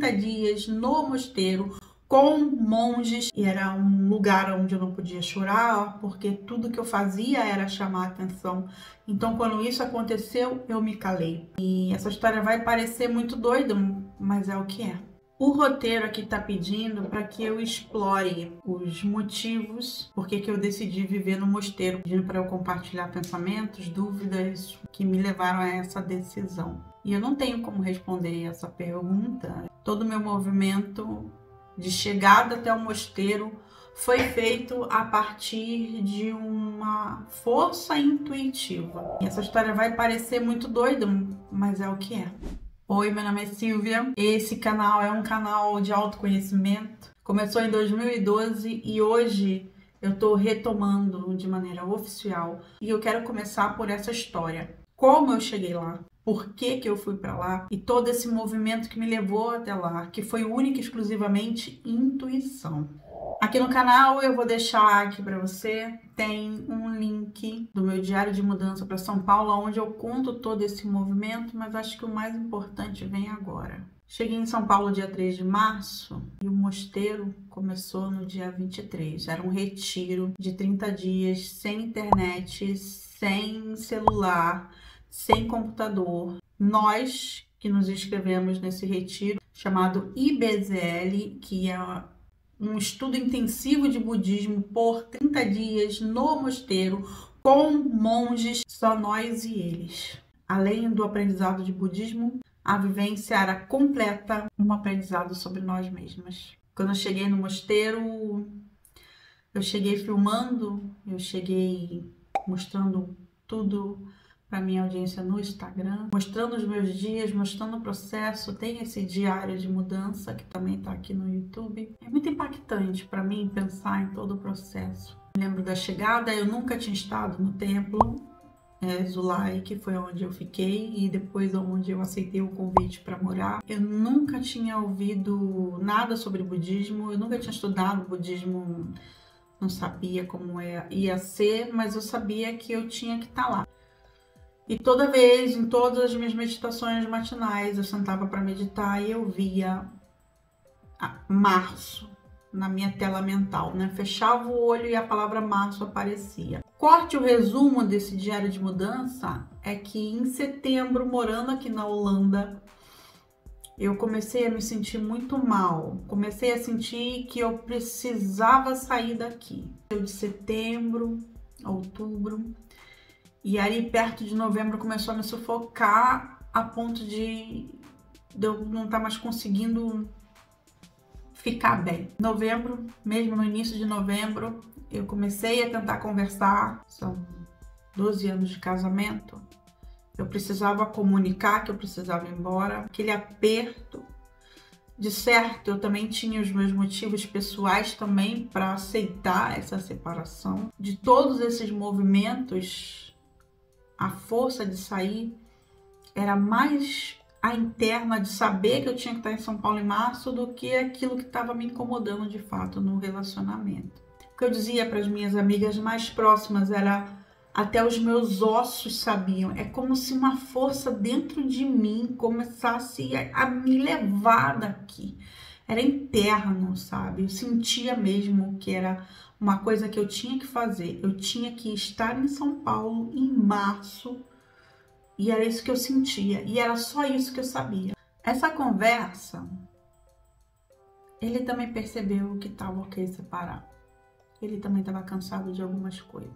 30 dias no mosteiro com monges, e era um lugar onde eu não podia chorar, porque tudo que eu fazia era chamar a atenção. Então, quando isso aconteceu, eu me calei. E essa história vai parecer muito doida, mas é o que é. O roteiro aqui está pedindo para que eu explore os motivos por que eu decidi viver no mosteiro, pedindo para eu compartilhar pensamentos, dúvidas que me levaram a essa decisão. E eu não tenho como responder essa pergunta. Todo o meu movimento de chegada até o mosteiro foi feito a partir de uma força intuitiva. E essa história vai parecer muito doida, mas é o que é. Oi, meu nome é Silvia. Esse canal é um canal de autoconhecimento. Começou em 2012 e hoje eu tô retomando de maneira oficial. E eu quero começar por essa história. Como eu cheguei lá? Por que eu fui para lá? E todo esse movimento que me levou até lá, que foi única e exclusivamente intuição. Aqui no canal eu vou deixar aqui para você, tem um link do meu diário de mudança para São Paulo, onde eu conto todo esse movimento, mas acho que o mais importante vem agora. Cheguei em São Paulo dia 3 de março e o mosteiro começou no dia 23. Era um retiro de 30 dias, sem internet, sem celular, sem computador. Nós que nos inscrevemos nesse retiro, chamado IBZL, que é um estudo intensivo de budismo por 30 dias no mosteiro, com monges, só nós e eles. Além do aprendizado de budismo, a vivência era completa, um aprendizado sobre nós mesmas. Quando eu cheguei no mosteiro, eu cheguei filmando, eu cheguei mostrando tudo para minha audiência no Instagram, mostrando os meus dias, mostrando o processo. Tem esse diário de mudança que também está aqui no YouTube. É muito impactante para mim pensar em todo o processo. Eu lembro da chegada, eu nunca tinha estado no templo Zulai, que foi onde eu fiquei, e depois onde eu aceitei o convite para morar. Eu nunca tinha ouvido nada sobre budismo, eu nunca tinha estudado budismo, não sabia como ia ser, mas eu sabia que eu tinha que estar lá. E toda vez, em todas as minhas meditações matinais, eu sentava para meditar e eu via março na minha tela mental, né? Fechava o olho e a palavra março aparecia. Corte o resumo desse diário de mudança é que em setembro, morando aqui na Holanda, eu comecei a me sentir muito mal. Comecei a sentir que eu precisava sair daqui. De setembro, outubro. E aí, perto de novembro, começou a me sufocar a ponto de eu não estar mais conseguindo ficar bem. Novembro, mesmo no início de novembro, eu comecei a tentar conversar. São 12 anos de casamento. Eu precisava comunicar que eu precisava ir embora. Aquele aperto. De certo, eu também tinha os meus motivos pessoais também para aceitar essa separação. De todos esses movimentos, a força de sair era mais a interna de saber que eu tinha que estar em São Paulo em março do que aquilo que estava me incomodando de fato no relacionamento. O que eu dizia para as minhas amigas mais próximas era: até os meus ossos sabiam. É como se uma força dentro de mim começasse a me levar daqui. Era interno, sabe? Eu sentia mesmo que era uma coisa que eu tinha que fazer. Eu tinha que estar em São Paulo em março e era isso que eu sentia. E era só isso que eu sabia. Essa conversa, ele também percebeu que estava ok separar. Ele também estava cansado de algumas coisas.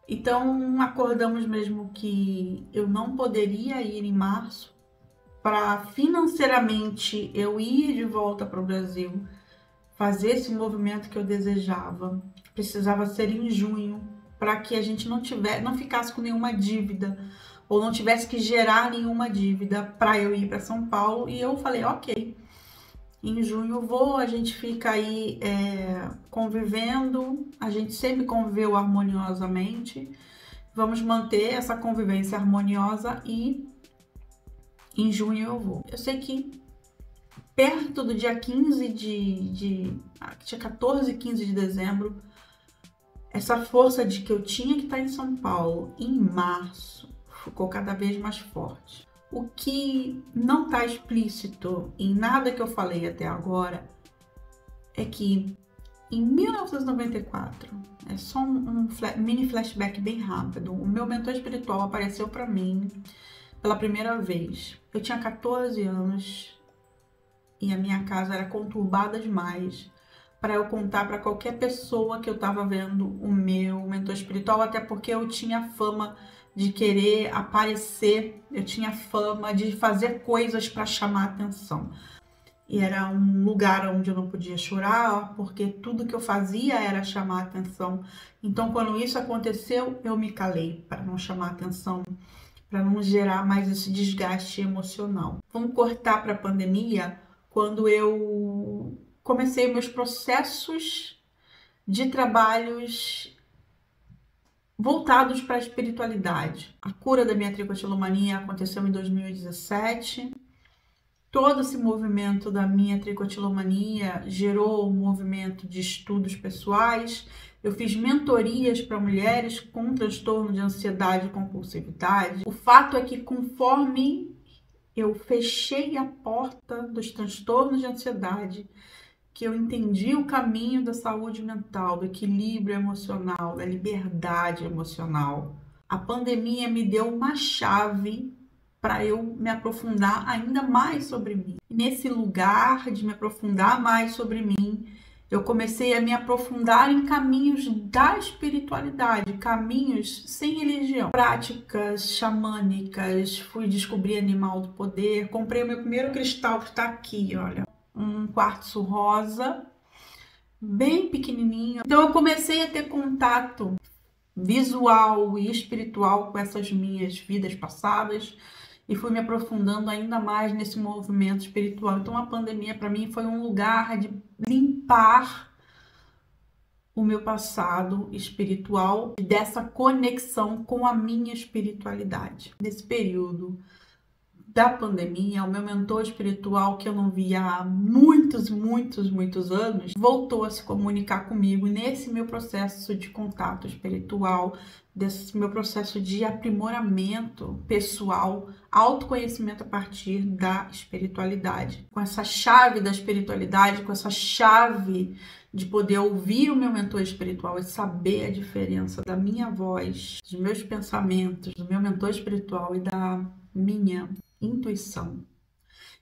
Então, acordamos mesmo que eu não poderia ir em março para financeiramente eu ir de volta para o Brasil, fazer esse movimento que eu desejava. Precisava ser em junho, para que a gente não ficasse com nenhuma dívida, ou não tivesse que gerar nenhuma dívida para eu ir para São Paulo. E eu falei, ok, em junho eu vou, a gente fica aí convivendo, a gente sempre conviveu harmoniosamente, vamos manter essa convivência harmoniosa e em junho eu vou. Eu sei que perto do dia 15 dia 14 e 15 de dezembro, essa força de que eu tinha que estar em São Paulo em março ficou cada vez mais forte. O que não está explícito em nada que eu falei até agora é que em 1994, é só um mini flashback bem rápido, o meu mentor espiritual apareceu para mim pela primeira vez. Eu tinha 14 anos e a minha casa era conturbada demais para eu contar para qualquer pessoa que eu estava vendo o meu mentor espiritual, até porque eu tinha fama de querer aparecer, eu tinha fama de fazer coisas para chamar atenção. E era um lugar onde eu não podia chorar, porque tudo que eu fazia era chamar atenção. Então, quando isso aconteceu, eu me calei para não chamar atenção, para não gerar mais esse desgaste emocional. Vamos cortar para a pandemia, quando eu comecei meus processos de trabalhos voltados para a espiritualidade. A cura da minha tricotilomania aconteceu em 2017. Todo esse movimento da minha tricotilomania gerou um movimento de estudos pessoais. Eu fiz mentorias para mulheres com transtorno de ansiedade e compulsividade. O fato é que conforme eu fechei a porta dos transtornos de ansiedade, que eu entendi o caminho da saúde mental, do equilíbrio emocional, da liberdade emocional, a pandemia me deu uma chave para eu me aprofundar ainda mais sobre mim. E nesse lugar de me aprofundar mais sobre mim, eu comecei a me aprofundar em caminhos da espiritualidade, caminhos sem religião, práticas xamânicas, fui descobrir animal do poder, comprei o meu primeiro cristal que está aqui, olha, um quartzo rosa, bem pequenininho. Então eu comecei a ter contato visual e espiritual com essas minhas vidas passadas e fui me aprofundando ainda mais nesse movimento espiritual. Então a pandemia para mim foi um lugar de limpar o meu passado espiritual, dessa conexão com a minha espiritualidade. Nesse período da pandemia, o meu mentor espiritual, que eu não via há muitos anos, voltou a se comunicar comigo nesse meu processo de contato espiritual, desse meu processo de aprimoramento pessoal, autoconhecimento a partir da espiritualidade. Com essa chave da espiritualidade, com essa chave de poder ouvir o meu mentor espiritual e saber a diferença da minha voz, dos meus pensamentos, do meu mentor espiritual e da minha intuição.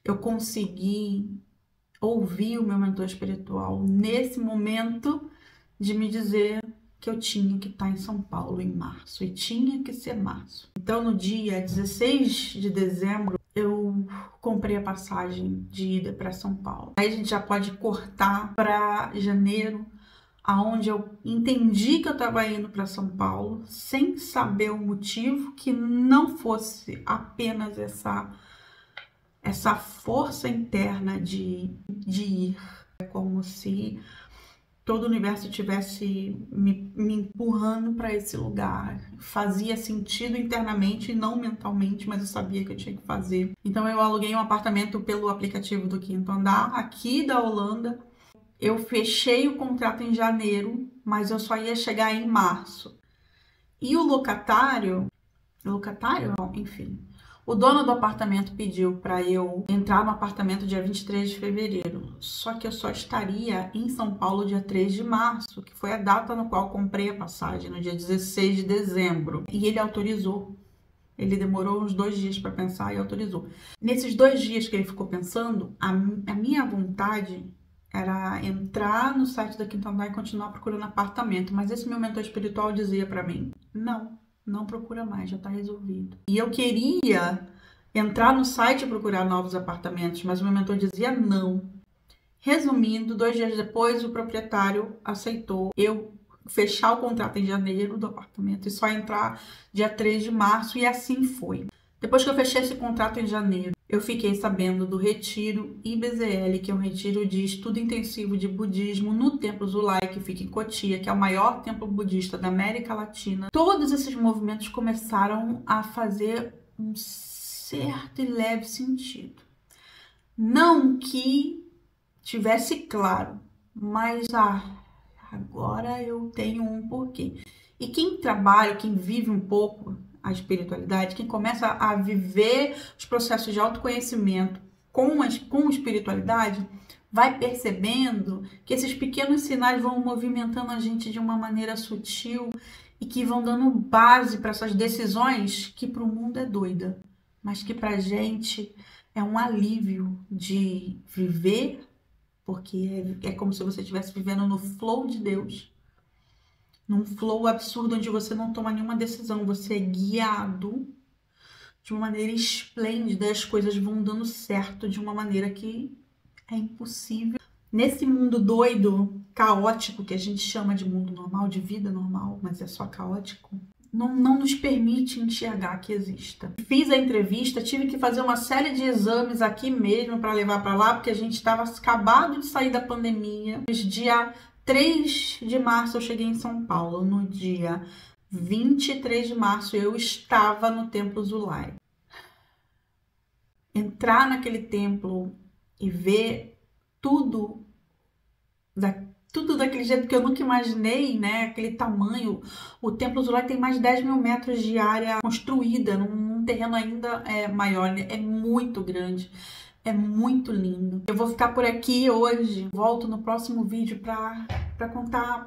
Eu consegui ouvir o meu mentor espiritual nesse momento de me dizer que eu tinha que estar em São Paulo em março e tinha que ser março. Então no dia 16 de dezembro eu comprei a passagem de ida para São Paulo. Aí a gente já pode cortar para janeiro, aonde eu entendi que eu estava indo para São Paulo sem saber o motivo, que não fosse apenas essa força interna de ir. É como se todo o universo estivesse me empurrando para esse lugar. Fazia sentido internamente e não mentalmente, mas eu sabia que eu tinha que fazer. Então eu aluguei um apartamento pelo aplicativo do Quinto Andar, aqui da Holanda. Eu fechei o contrato em janeiro, mas eu só ia chegar em março. E o locatário, enfim, o dono do apartamento pediu para eu entrar no apartamento dia 23 de fevereiro. Só que eu só estaria em São Paulo dia 3 de março, que foi a data no qual comprei a passagem, no dia 16 de dezembro. E ele autorizou. Ele demorou uns 2 dias para pensar e autorizou. Nesses 2 dias que ele ficou pensando, a minha vontade era entrar no site da Quinto Andar e continuar procurando apartamento. Mas esse meu mentor espiritual dizia para mim, não procura mais, já tá resolvido. E eu queria entrar no site e procurar novos apartamentos, mas o meu mentor dizia não. Resumindo, 2 dias depois, o proprietário aceitou eu fechar o contrato em janeiro do apartamento e só entrar dia 3 de março, e assim foi. Depois que eu fechei esse contrato em janeiro, eu fiquei sabendo do retiro IBZL, que é um retiro de estudo intensivo de budismo no Templo Zulai, que fica em Cotia, que é o maior templo budista da América Latina. Todos esses movimentos começaram a fazer um certo e leve sentido. Não que tivesse claro, mas agora eu tenho um porquê. E quem trabalha, quem vive um pouco a espiritualidade, quem começa a viver os processos de autoconhecimento com espiritualidade, vai percebendo que esses pequenos sinais vão movimentando a gente de uma maneira sutil e que vão dando base para essas decisões que para o mundo é doida, mas que para a gente é um alívio de viver, porque é como se você estivesse vivendo no flow de Deus, num flow absurdo onde você não toma nenhuma decisão, você é guiado de uma maneira esplêndida, as coisas vão dando certo de uma maneira que é impossível. Nesse mundo doido, caótico, que a gente chama de mundo normal, de vida normal, mas é só caótico, não nos permite enxergar que exista. Fiz a entrevista, tive que fazer uma série de exames aqui mesmo para levar para lá, porque a gente estava acabado de sair da pandemia. Dia 3 de março eu cheguei em São Paulo. No dia 23 de março eu estava no Templo Zulai. Entrar naquele templo e ver tudo daquele jeito que eu nunca imaginei, né? Aquele tamanho. O Templo Zulai tem mais de 10 mil metros de área construída, num terreno ainda maior, é muito grande. É muito lindo. Eu vou ficar por aqui hoje. Volto no próximo vídeo para contar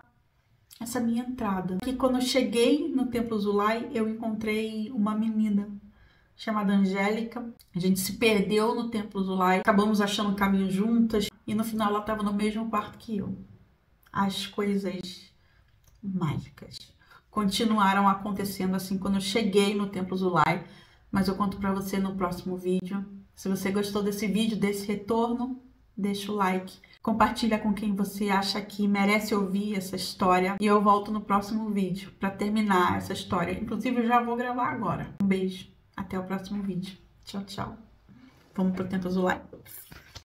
essa minha entrada. E quando eu cheguei no Templo Zulai, eu encontrei uma menina chamada Angélica. A gente se perdeu no Templo Zulai. Acabamos achando o caminho juntas. E no final ela estava no mesmo quarto que eu. As coisas mágicas continuaram acontecendo assim quando eu cheguei no Templo Zulai. Mas eu conto para você no próximo vídeo. Se você gostou desse vídeo, desse retorno, deixa o like. Compartilha com quem você acha que merece ouvir essa história. E eu volto no próximo vídeo para terminar essa história. Inclusive, eu já vou gravar agora. Um beijo. Até o próximo vídeo. Tchau, tchau. Vamos pro Templo Zulai.